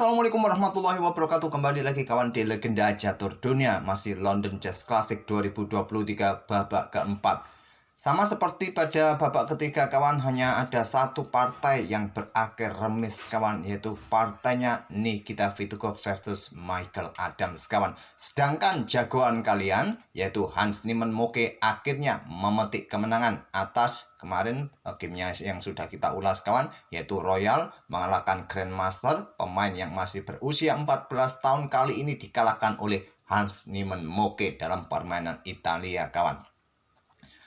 Assalamualaikum warahmatullahi wabarakatuh. Kembali lagi kawan di Legenda Catur Dunia. Masih London Chess Classic 2023 babak keempat. Sama seperti pada babak ketiga kawan, hanya ada satu partai yang berakhir remis kawan, yaitu partainya Nikita Vitukov versus Michael Adams kawan. Sedangkan jagoan kalian yaitu Hans Niemann Moke akhirnya memetik kemenangan atas kemarin gamenya yang sudah kita ulas kawan, yaitu Royal mengalahkan Grandmaster. Pemain yang masih berusia 14 tahun kali ini dikalahkan oleh Hans Niemann Moke dalam permainan Italia kawan.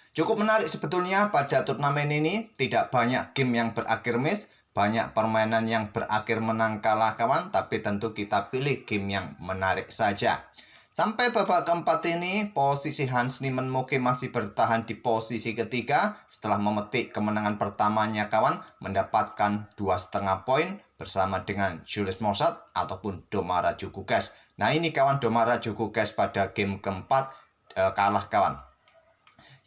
Cukup menarik sebetulnya pada turnamen ini, tidak banyak game yang berakhir miss, banyak permainan yang berakhir menang kalah kawan, tapi tentu kita pilih game yang menarik saja. Sampai babak keempat ini, posisi Hans Niemann Moke masih bertahan di posisi ketiga setelah memetik kemenangan pertamanya kawan, mendapatkan 2,5 poin bersama dengan Julius Mozart ataupun Domara Djurgården. Nah ini kawan, Domara Djurgården pada game keempat kalah kawan,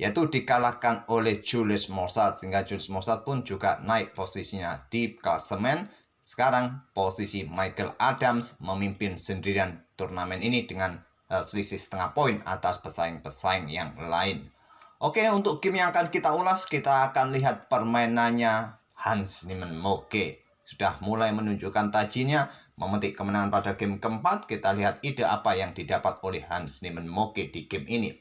yaitu dikalahkan oleh Julius Mozart, sehingga Julius Mozart pun juga naik posisinya di klasemen. Sekarang posisi Michael Adams memimpin sendirian turnamen ini dengan selisih setengah poin atas pesaing-pesaing yang lain. Oke, untuk game yang akan kita ulas, kita akan lihat permainannya Hans Niemann Moke. Sudah mulai menunjukkan tajinya, memetik kemenangan pada game keempat. Kita lihat ide apa yang didapat oleh Hans Niemann Moke di game ini.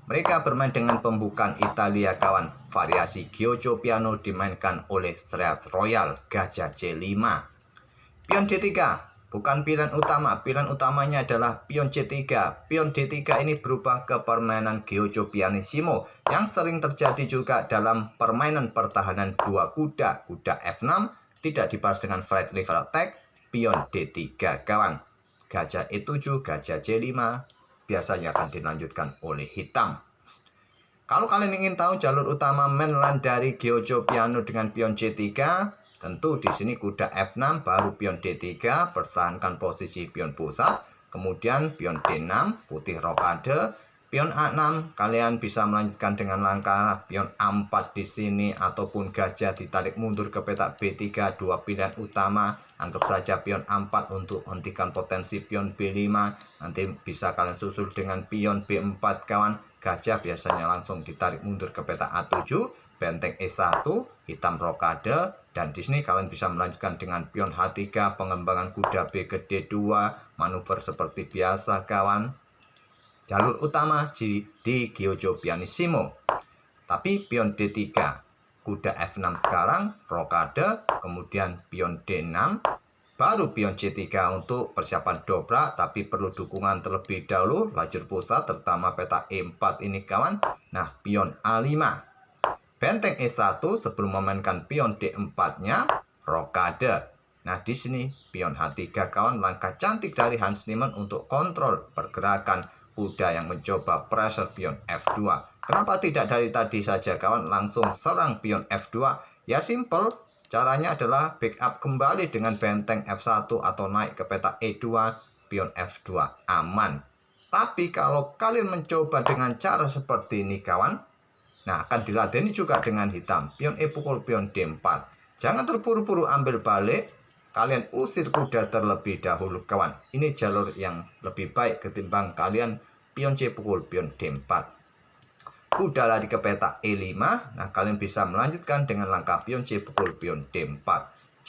Mereka bermain dengan pembukaan Italia kawan. Variasi Giocho Piano dimainkan oleh Shreyas Royal, gajah C5. Pion D3, bukan pilihan utama. Pilihan utamanya adalah pion C3. Pion D3 ini berubah ke permainan Giocho Pianissimo yang sering terjadi juga dalam permainan pertahanan dua kuda. Kuda F6 tidak dibalas dengan flight level attack. Pion D3 kawan. Gajah E7, gajah C5 biasanya akan dilanjutkan oleh hitam. Kalau kalian ingin tahu jalur utama mainland dari Giocho Piano dengan pion C3, tentu di sini kuda F6 baru pion D3 pertahankan posisi pion pusat, kemudian pion D6 putih rokade, pion A6 kalian bisa melanjutkan dengan langkah pion A4 di sini ataupun gajah ditarik mundur ke petak B3, dua pilihan utama. Anggap saja pion A4 untuk hentikan potensi pion B5. Nanti bisa kalian susul dengan pion B4 kawan. Gajah biasanya langsung ditarik mundur ke petak A7, benteng E1, hitam rokade, dan di sini kalian bisa melanjutkan dengan pion H3, pengembangan kuda B ke D2, manuver seperti biasa kawan. Jalur utama di Giocho Pianissimo. Tapi pion D3, kuda F6 sekarang, rokade, kemudian pion D6, baru pion C3 untuk persiapan dobrak, tapi perlu dukungan terlebih dahulu, lajur pusat, terutama peta E4 ini kawan. Nah, pion A5, benteng E1 sebelum memainkan pion D4-nya, rokade. Nah, di sini pion H3 kawan, langkah cantik dari Hans Niemann untuk kontrol pergerakan kuda yang mencoba pressure pion F2. Kenapa tidak dari tadi saja kawan langsung serang pion F2? Ya simple, caranya adalah backup kembali dengan benteng F1 atau naik ke peta E2, pion F2 aman. Tapi kalau kalian mencoba dengan cara seperti ini kawan, nah akan diladeni juga dengan hitam, pion E pukul pion D4. Jangan terburu-buru ambil balik, kalian usir kuda terlebih dahulu kawan. Ini jalur yang lebih baik ketimbang kalian pion C pukul pion D4. Kuda lari ke petak E5. Nah, kalian bisa melanjutkan dengan langkah pion C pukul pion D4.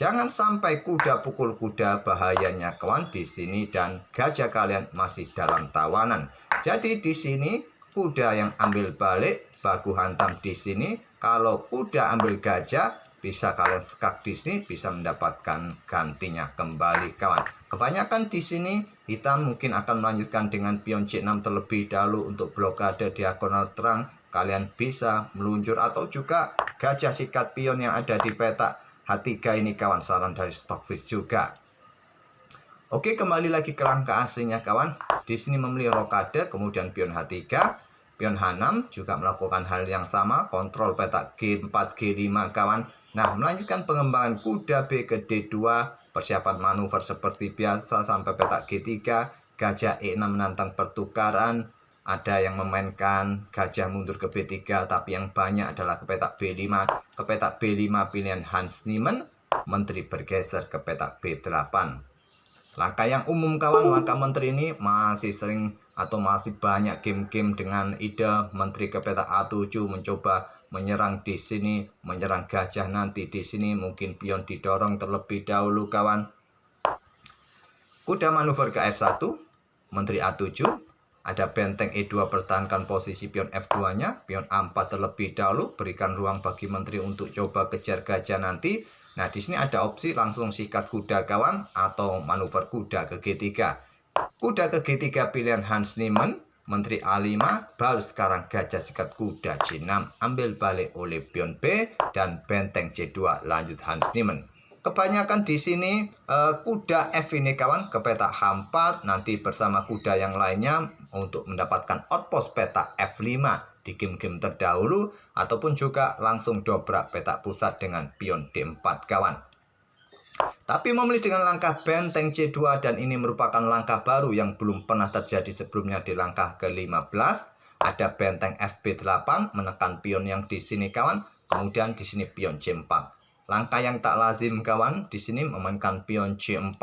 Jangan sampai kuda pukul kuda, bahayanya kawan di sini, dan gajah kalian masih dalam tawanan. Jadi di sini kuda yang ambil balik, baku hantam di sini. Kalau kuda ambil gajah, bisa kalian skak di sini, bisa mendapatkan gantinya kembali kawan. Kebanyakan di sini hitam mungkin akan melanjutkan dengan pion C6 terlebih dahulu untuk blokade diagonal terang. Kalian bisa meluncur atau juga gajah sikat pion yang ada di petak H3 ini kawan, saran dari Stockfish juga. Oke, kembali lagi ke langkah aslinya kawan. Di sini memilih rokade, kemudian pion H3, pion H6 juga melakukan hal yang sama, kontrol petak G4, G5 kawan. Nah, melanjutkan pengembangan kuda B ke D2, persiapan manuver seperti biasa sampai petak G3, gajah E6 menantang pertukaran. Ada yang memainkan gajah mundur ke B3, tapi yang banyak adalah ke petak B5. Ke petak B5 pilihan Hans Niemann, menteri bergeser ke petak B8. Langkah yang umum kawan, langkah menteri ini masih sering atau masih banyak game-game dengan ide menteri ke petak A7 mencoba menyerang di sini, menyerang gajah nanti di sini, mungkin pion didorong terlebih dahulu kawan. Kuda manuver ke F1, menteri A7, ada benteng E2 pertahankan posisi pion F2-nya, pion A4 terlebih dahulu, berikan ruang bagi menteri untuk coba kejar gajah nanti. Nah, di sini ada opsi langsung sikat kuda kawan atau manuver kuda ke G3. Kuda ke G3 pilihan Hans Niemann, menteri A5, baru sekarang gajah sikat kuda G6, ambil balik oleh pion B dan benteng C2 lanjut Hans Niemann. Kebanyakan di sini kuda F ini kawan ke petak H4 nanti bersama kuda yang lainnya untuk mendapatkan outpost petak F5 di game-game terdahulu ataupun juga langsung dobrak petak pusat dengan pion D4 kawan. Tapi memilih dengan langkah benteng C2 dan ini merupakan langkah baru yang belum pernah terjadi sebelumnya di langkah ke-15. Ada benteng FB8 menekan pion yang di sini kawan, kemudian di sini pion C4. Langkah yang tak lazim kawan, di sini memainkan pion C4,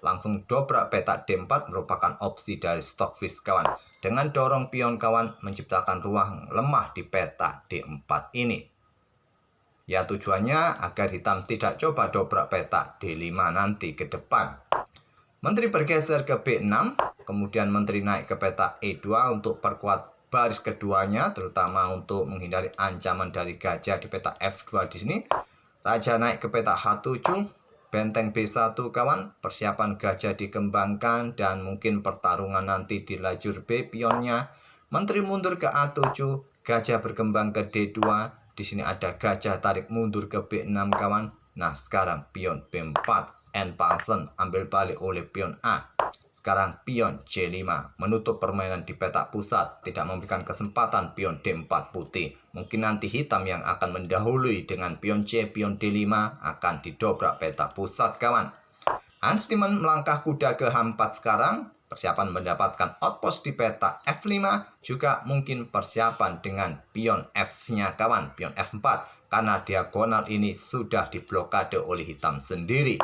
langsung dobrak petak D4 merupakan opsi dari Stockfish kawan. Dengan dorong pion kawan menciptakan ruang lemah di petak D4 ini. Ya tujuannya agar hitam tidak coba dobrak petak D5 nanti ke depan. Menteri bergeser ke B6, kemudian menteri naik ke petak E2 untuk perkuat baris keduanya, terutama untuk menghindari ancaman dari gajah di petak F2 di sini. Raja naik ke petak H7, benteng B1 kawan, persiapan gajah dikembangkan dan mungkin pertarungan nanti di lajur B pionnya. Menteri mundur ke A7, gajah berkembang ke D2. Di sini ada gajah tarik mundur ke B6 kawan. Nah, sekarang pion B4, N pasen ambil balik oleh pion A. Sekarang pion C5 menutup permainan di petak pusat, tidak memberikan kesempatan pion D4 putih. Mungkin nanti hitam yang akan mendahului dengan pion C, pion D5 akan didobrak petak pusat kawan. Hans Niemann melangkah kuda ke H4 sekarang, persiapan mendapatkan outpost di petak F5, juga mungkin persiapan dengan pion F-nya kawan, pion F4, karena diagonal ini sudah diblokade oleh hitam sendiri.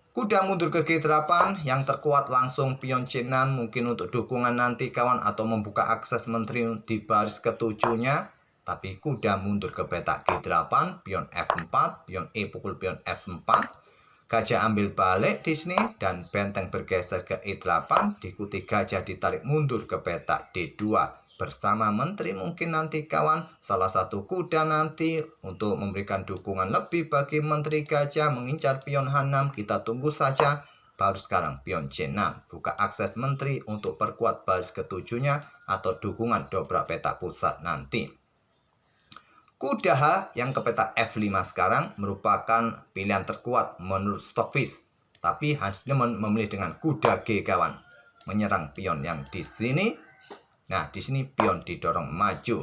Kuda mundur ke G8, yang terkuat langsung pion C6 mungkin untuk dukungan nanti kawan atau membuka akses menteri di baris ketujuhnya. Tapi kuda mundur ke petak G8, pion F4, pion E pukul pion F4. Gajah ambil balik di sini dan benteng bergeser ke E8, diikuti gajah ditarik mundur ke petak D2. Bersama menteri mungkin nanti kawan, salah satu kuda nanti untuk memberikan dukungan lebih bagi menteri gajah mengincar pion H6, kita tunggu saja. Baru sekarang pion C6, buka akses menteri untuk perkuat baris ketujuhnya atau dukungan dobrak petak pusat nanti. Kuda H yang ke petak F5 sekarang merupakan pilihan terkuat menurut Stockfish. Tapi Hans Niemann memilih dengan kuda G kawan, menyerang pion yang di sini. Nah, di sini pion didorong maju.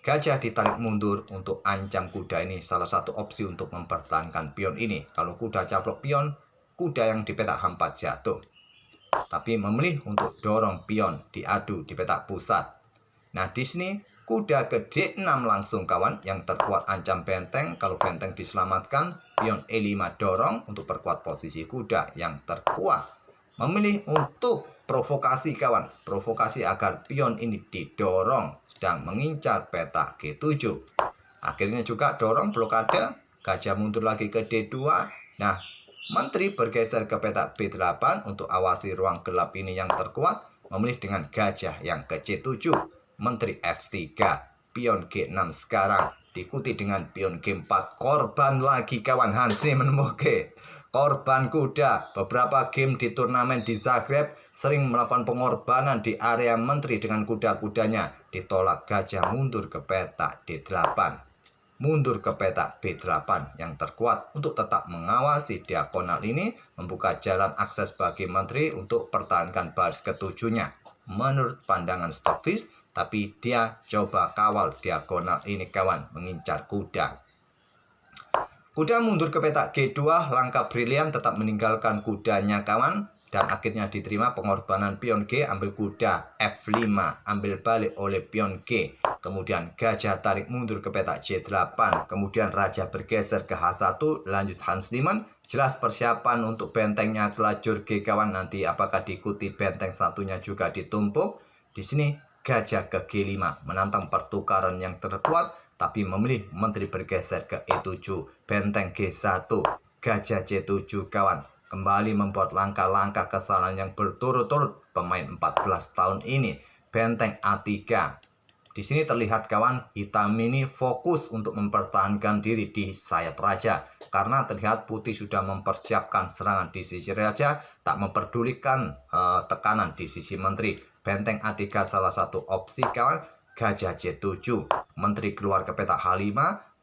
Gajah ditarik mundur untuk ancam kuda ini, salah satu opsi untuk mempertahankan pion ini. Kalau kuda caplok pion, kuda yang di petak H4 jatuh. Tapi memilih untuk dorong pion diadu di petak pusat. Nah, di sini kuda ke D6 langsung kawan, yang terkuat ancam benteng. Kalau benteng diselamatkan, pion E5 dorong untuk perkuat posisi kuda yang terkuat. Memilih untuk provokasi kawan, provokasi agar pion ini didorong, sedang mengincar petak G7. Akhirnya juga dorong blokade, gajah mundur lagi ke D2. Nah, menteri bergeser ke petak B8 untuk awasi ruang gelap ini yang terkuat, memilih dengan gajah yang ke C7. Menteri F3, pion G6 sekarang, diikuti dengan pion G4, korban lagi kawan Hans Niemann. Korban kuda, beberapa game di turnamen di Zagreb sering melakukan pengorbanan di area menteri dengan kuda-kudanya. Ditolak gajah mundur ke petak D8, mundur ke petak B8 yang terkuat untuk tetap mengawasi diagonal ini, membuka jalan akses bagi menteri untuk pertahankan baris ketujuhnya. Menurut pandangan Stockfish, tapi dia coba kawal diagonal ini kawan, mengincar kuda. Kuda mundur ke petak G2, langkah brilian tetap meninggalkan kudanya kawan. Dan akhirnya diterima pengorbanan pion G, ambil kuda F5, ambil balik oleh pion G. Kemudian gajah tarik mundur ke petak C8. Kemudian raja bergeser ke H1, lanjut Hans Niemann. Jelas persiapan untuk bentengnya ke lajur G kawan. Nanti apakah diikuti benteng satunya juga ditumpuk. Di sini gajah ke G5, menantang pertukaran yang terkuat, tapi memilih menteri bergeser ke E7, benteng G1, gajah C7 kawan. Kembali membuat langkah-langkah kesalahan yang berturut-turut pemain 14 tahun ini, benteng A3. Di sini terlihat kawan, hitam ini fokus untuk mempertahankan diri di sayap raja. Karena terlihat putih sudah mempersiapkan serangan di sisi raja, tak memperdulikan tekanan di sisi menteri. Benteng A3 salah satu opsi kawan, gajah C7. Menteri keluar ke petak H5,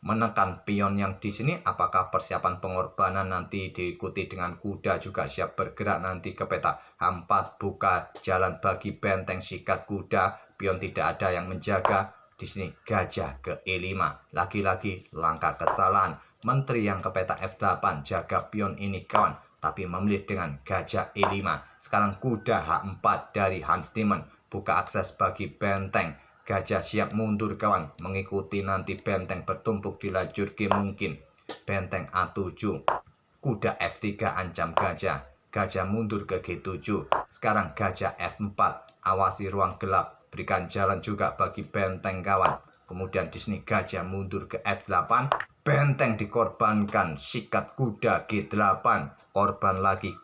menekan pion yang di sini. Apakah persiapan pengorbanan nanti diikuti dengan kuda juga siap bergerak nanti ke petak H4, buka jalan bagi benteng sikat kuda, pion tidak ada yang menjaga. Di sini gajah ke E5, lagi-lagi langkah kesalahan. Menteri yang ke petak F8 jaga pion ini kawan, tapi memilih dengan gajah E5. Sekarang kuda H4 dari Hans Niemann, buka akses bagi benteng. Gajah siap mundur kawan, mengikuti nanti benteng bertumpuk di lajur G mungkin. Benteng A7, kuda F3 ancam gajah. Gajah mundur ke G7. Sekarang gajah F4, awasi ruang gelap, berikan jalan juga bagi benteng kawan. Kemudian di sini gajah mundur ke F8, benteng dikorbankan, sikat kuda G8. Korban lagi,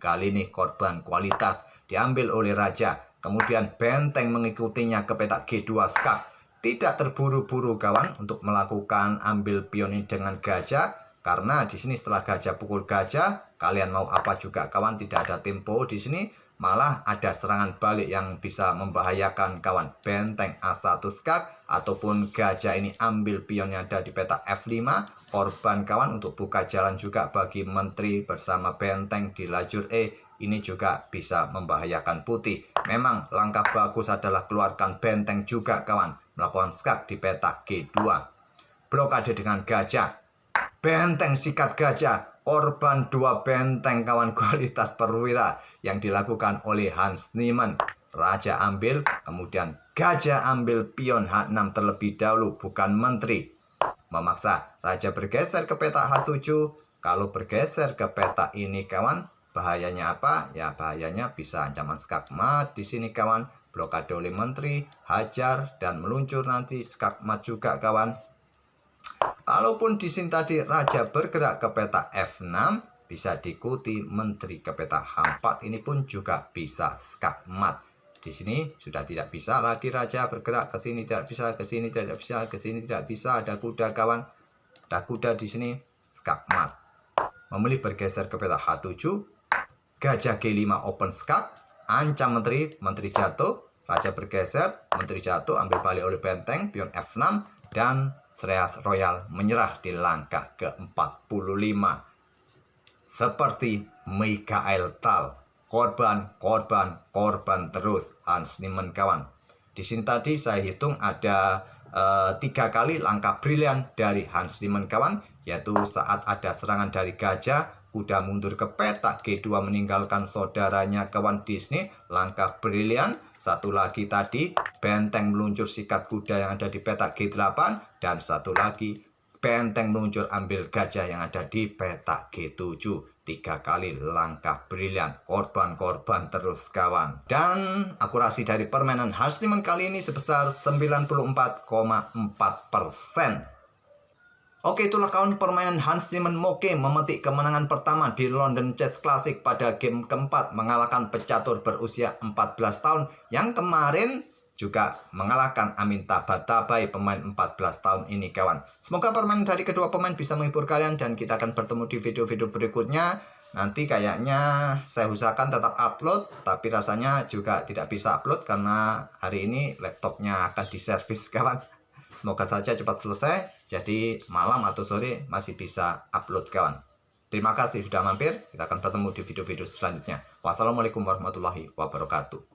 kali ini korban kualitas, diambil oleh raja. Kemudian benteng mengikutinya ke petak G2 skak. Tidak terburu-buru kawan untuk melakukan ambil pion ini dengan gajah. Karena di sini setelah gajah pukul gajah, kalian mau apa juga kawan, tidak ada tempo di sini. Malah ada serangan balik yang bisa membahayakan kawan. Benteng A1 skak ataupun gajah ini ambil pion yang ada di petak F5. Korban kawan untuk buka jalan juga bagi menteri bersama benteng di lajur E. Ini juga bisa membahayakan putih. Memang langkah bagus adalah keluarkan benteng juga kawan. Melakukan skak di petak G2. Blokade dengan gajah. Benteng sikat gajah. Korban 2 benteng kawan, kualitas perwira yang dilakukan oleh Hans Niemann. Raja ambil, kemudian gajah ambil pion H6 terlebih dahulu, bukan menteri. Memaksa raja bergeser ke petak H7. Kalau bergeser ke petak ini kawan, bahayanya apa? Ya bahayanya bisa ancaman skakmat di sini kawan. Blokade oleh menteri, hajar dan meluncur nanti skakmat juga kawan. Kalaupun di sini tadi raja bergerak ke petak F6, bisa diikuti menteri ke petak H4, ini pun juga bisa skakmat. Di sini sudah tidak bisa lagi raja bergerak ke sini, tidak bisa ke sini, tidak bisa ke sini, tidak bisa. Ada kuda kawan, ada kuda di sini, skakmat. Memilih bergeser ke petak H7, gajah G5 open skak, ancam menteri, menteri jatuh, raja bergeser, menteri jatuh, ambil balik oleh benteng, pion F6, dan Shreyas Royal menyerah di langkah ke-45. Seperti Mikhail Tal, korban terus Hans Niemann kawan. Di sini tadi saya hitung ada 3 kali langkah brilian dari Hans Niemann kawan, yaitu saat ada serangan dari gajah, kuda mundur ke petak G2 meninggalkan saudaranya kawan di sini, langkah brilian. Satu lagi tadi benteng meluncur sikat kuda yang ada di petak G8, dan satu lagi benteng meluncur ambil gajah yang ada di petak G7. 3 kali langkah brilian, korban terus kawan. Dan akurasi dari permainan Hans Niemann kali ini sebesar 94,4%. Oke, itulah kawan permainan Hans Niemann Moke memetik kemenangan pertama di London Chess Classic pada game keempat, mengalahkan pecatur berusia 14 tahun yang kemarin juga mengalahkan Amin Tabatabai, pemain 14 tahun ini kawan. Semoga permainan dari kedua pemain bisa menghibur kalian dan kita akan bertemu di video-video berikutnya. Nanti kayaknya saya usahakan tetap upload, tapi rasanya juga tidak bisa upload karena hari ini laptopnya akan diservis kawan. Semoga saja cepat selesai, jadi malam atau sore masih bisa upload kawan. Terima kasih sudah mampir, kita akan bertemu di video-video selanjutnya. Wassalamualaikum warahmatullahi wabarakatuh.